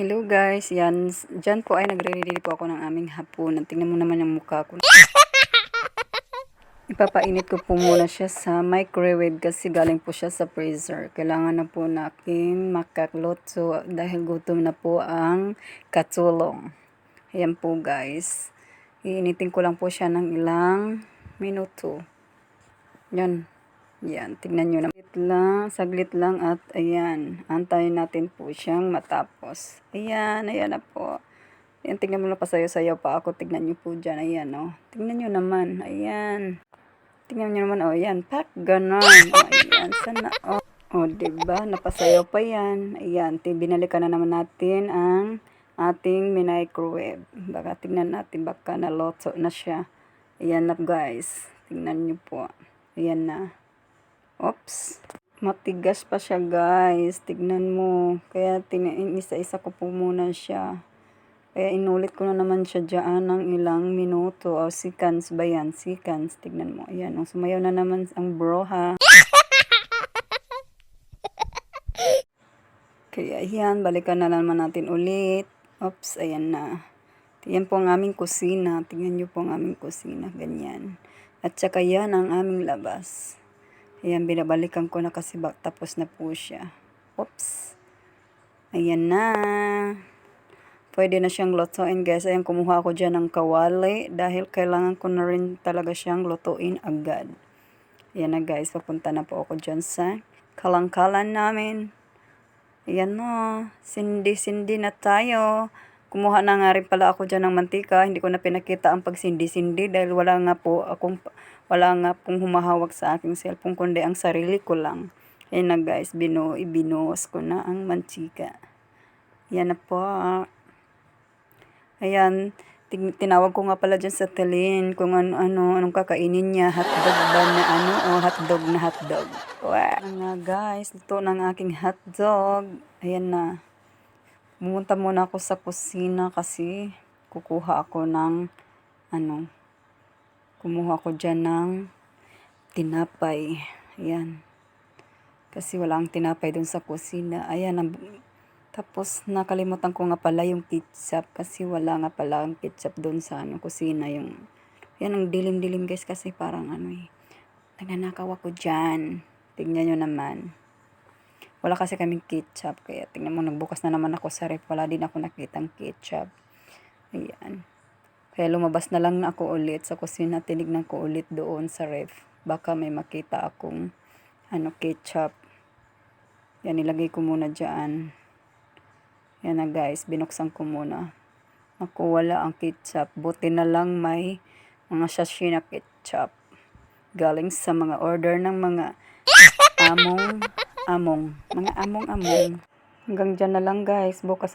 Hello guys, yan. Diyan po ay nagre-ready po ako ng aming hapunan. Tingnan mo naman yung mukha ko. Ipapainit ko po muna siya sa microwave kasi galing po siya sa freezer. Kailangan na po natin makakluto dahil gutom na po ang katulong. Ayan po guys. Iinitin ko lang po siya ng ilang minuto. Yan. Yan, tignan nyo na. Saglit lang at ayan, antayin natin po siyang matapos. Ayan, ayan na po. Ayan, tignan mo na pasayo-sayo pa ako. Tignan nyo po dyan, ayan o. Tignan nyo naman, ayan. Tignan nyo naman, o, ayan, pak, ganon. O, ayan, sana, o. O, diba, napasayo pa yan. Ayan, binalikan na naman natin ang ating microwave. Baka tignan natin, baka naloto na siya. Ayan na guys, tignan nyo po. Ayan na. Oops. Matigas pa siya guys. Tignan mo. Kaya isa-isa ko po muna siya. Kaya inulit ko na naman siya dyan ng ilang minuto. O seconds ba yan? Seconds. Tignan mo. Ayan. O, sumayaw na naman ang bro ha. Kaya ayan. Balikan na naman natin ulit. Oops. Ayan na. Yan po ang aming kusina. Tignan nyo po ang aming kusina. Ganyan. At saka yan ang aming labas. Ayan, binabalikan ko na kasi tapos na po siya. Oops. Ayan na. Pwede na siyang lutuin guys. Ayan, kumuha ako dyan ng kawali dahil kailangan ko na rin talaga siyang lutuin agad. Ayan na guys, papunta na po ako dyan sa kalangkalan namin. Ayan na. Sindi-sindi na tayo. Kumuha na nga rin pala ako dyan ng mantika. Hindi ko na pinakita ang pagsindi-sindi dahil wala nga pong humahawak sa aking cellphone kundi ang sarili ko lang. Ayan na guys, ibinuhos ko na ang mantika. Yan na po. Ayan, tinawag ko nga pala dyan sa Talin kung anong kakainin niya. Hotdog ba na o hotdog na hotdog. Wow. Nga guys, ito ng aking hotdog. Ayan na. Pumunta muna ako sa kusina kasi kukuha ako ng kumuha ko dyan ng tinapay. Ayan. Kasi wala ang tinapay dun sa kusina. Ayan. Tapos nakalimutan ko nga pala yung ketchup kasi wala nga pala ang ketchup dun sa kusina. Yan ang dilim-dilim guys kasi parang nagnanakaw ako dyan. Tignan nyo naman. Wala kasi kaming ketchup. Kaya tingnan mo, nagbukas na naman ako sa ref. Wala din ako nakitang ketchup. Ayan. Kaya lumabas na lang na ako ulit sa kusina. Tinignan ko ulit doon sa ref. Baka may makita akong ketchup. Yan, ilagay ko muna dyan. Yan na guys, binuksan ko muna. Ako, wala ang ketchup. Buti na lang may mga sachet na ketchup. Galing sa mga order ng mga among. Mga among. Hanggang dyan na lang guys. Bukas